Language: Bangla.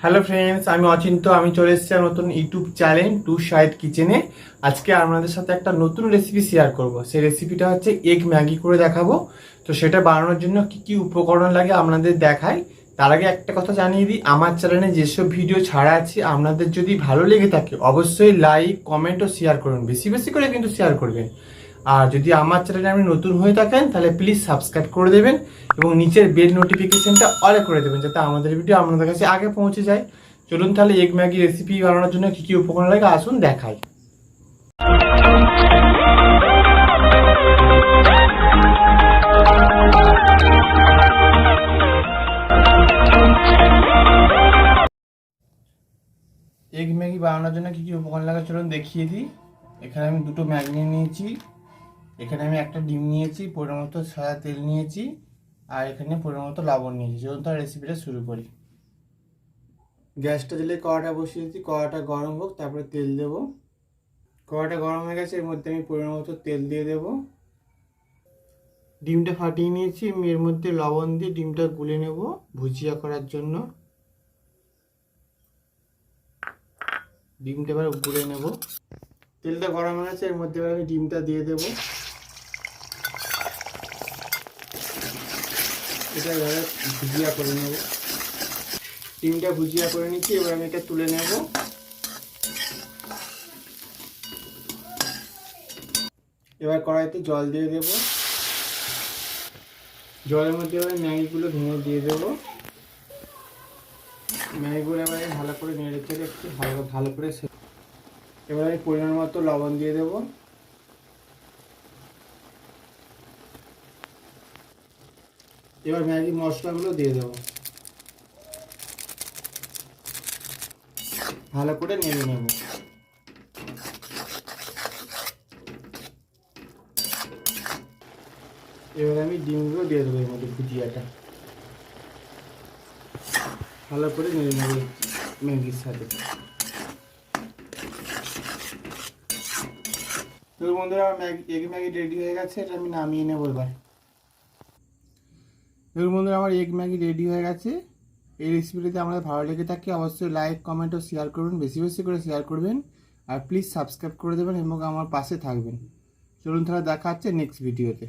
হ্যালো ফ্রেন্ডস, আমি অচিন্ত। আমি চলে এসেছি নতুন ইউটিউব চ্যানেল টু সাইড কিচেনে। আজকে আপনাদের সাথে একটা নতুন রেসিপি শেয়ার করব। সেই রেসিপিটা হচ্ছে এগ ম্যাগি করে দেখাবো। তো সেটা বানানোর জন্য কি কি উপকরণ লাগে আপনাদের দেখাই। তার আগে একটা কথা জানিয়ে দিই, আমার চ্যানেলে যেসব ভিডিও ছাড়া আছে আপনাদের যদি ভালো লেগে থাকে অবশ্যই লাইক, কমেন্ট ও শেয়ার করুন। বেশি বেশি করে কিন্তু শেয়ার করবেন। আর যদি আমার চ্যানেলে আপনি নতুন হয়ে থাকেন তাহলে প্লিজ সাবস্ক্রাইব করে দেবেন এবং নিচের বেল নোটিফিকেশনটা অলে করে দেবেন, যাতে আমাদের ভিডিও আপনাদের কাছে আগে পৌঁছে যায়। চলুন তাহলে এগ ম্যাগি রেসিপি বানানোর জন্য কী কী উপকরণ লাগে আসুন দেখাই। এগ ম্যাগি বানানোর জন্য কী কী উপকরণ লাগে চলুন দেখিয়ে দিই। এখানে আমি দুটো ম্যাগি নিয়েছি, এখানে আমি একটা ডিম নিয়েছি, পরিমাণ মতো সাদা তেল নিয়েছি, আর এখানে পরিমাণ মতো লবণ নিয়েছি। চলুন তার রেসিপিটা শুরু করি। গ্যাসটা দিলে কড়াটা বসিয়ে দিচ্ছি, কড়াটা গরম হোক, তারপরে তেল দেবো। কড়াটা গরম হয়ে গেছে, এর মধ্যে আমি পরিমাণ মতো তেল দিয়ে দেবো। ডিমটা ফাটিয়ে নিয়েছি, আমি এর মধ্যে লবণ দিয়ে ডিমটা গুলে নেব ভুজিয়া করার জন্য। ডিমটা এবার গুলে নেব। তেলটা গরম হয়ে গেছে, এর মধ্যে এবার আমি ডিমটা দিয়ে দেবো। এটা এবারে ভুজিয়া করে নেব। ডিমটা ভুজিয়া করে নিচ্ছি, এবার আমি এটা তুলে নেব। এবার কড়াইতে জল দিয়ে দেব। জলের মধ্যে এবার ম্যাগিগুলো ভেঙে দিয়ে দেবো। ম্যাগিগুলো এবারে ভালো করে নেড়ে চেড়ে একটু ভালো করে এবার আমি পরিমাণ মতো লবণ দিয়ে দেবো। এবার ম্যাগি মশলাগুলো দিয়ে দেবো, ভালো করে নেড়ে নেব। এবার আমি ডিমগুলো দিয়ে দেবো এর মধ্যে, ভুজিয়াটা ভালো করে নেড়ে নেব ম্যাগির সাথে। তো বন্ধুরা, আমার এগ ম্যাগি রেডি হয়ে গেছে, এটা আমি নামিয়ে নেবো এবার। দেখুন বন্ধুরা, আমার এগ ম্যাগি রেডি হয়ে গেছে। এই রেসিপিটা যদি আমাদের ভালো লেগে থাকে অবশ্যই লাইক, কমেন্ট ও শেয়ার করবেন, বেশি বেশি করে শেয়ার করবেন। আর প্লিজ সাবস্ক্রাইব করে দেবেন এবং আমার পাশে থাকবেন। চলুন তাহলে দেখা হচ্ছে নেক্সট ভিডিওতে।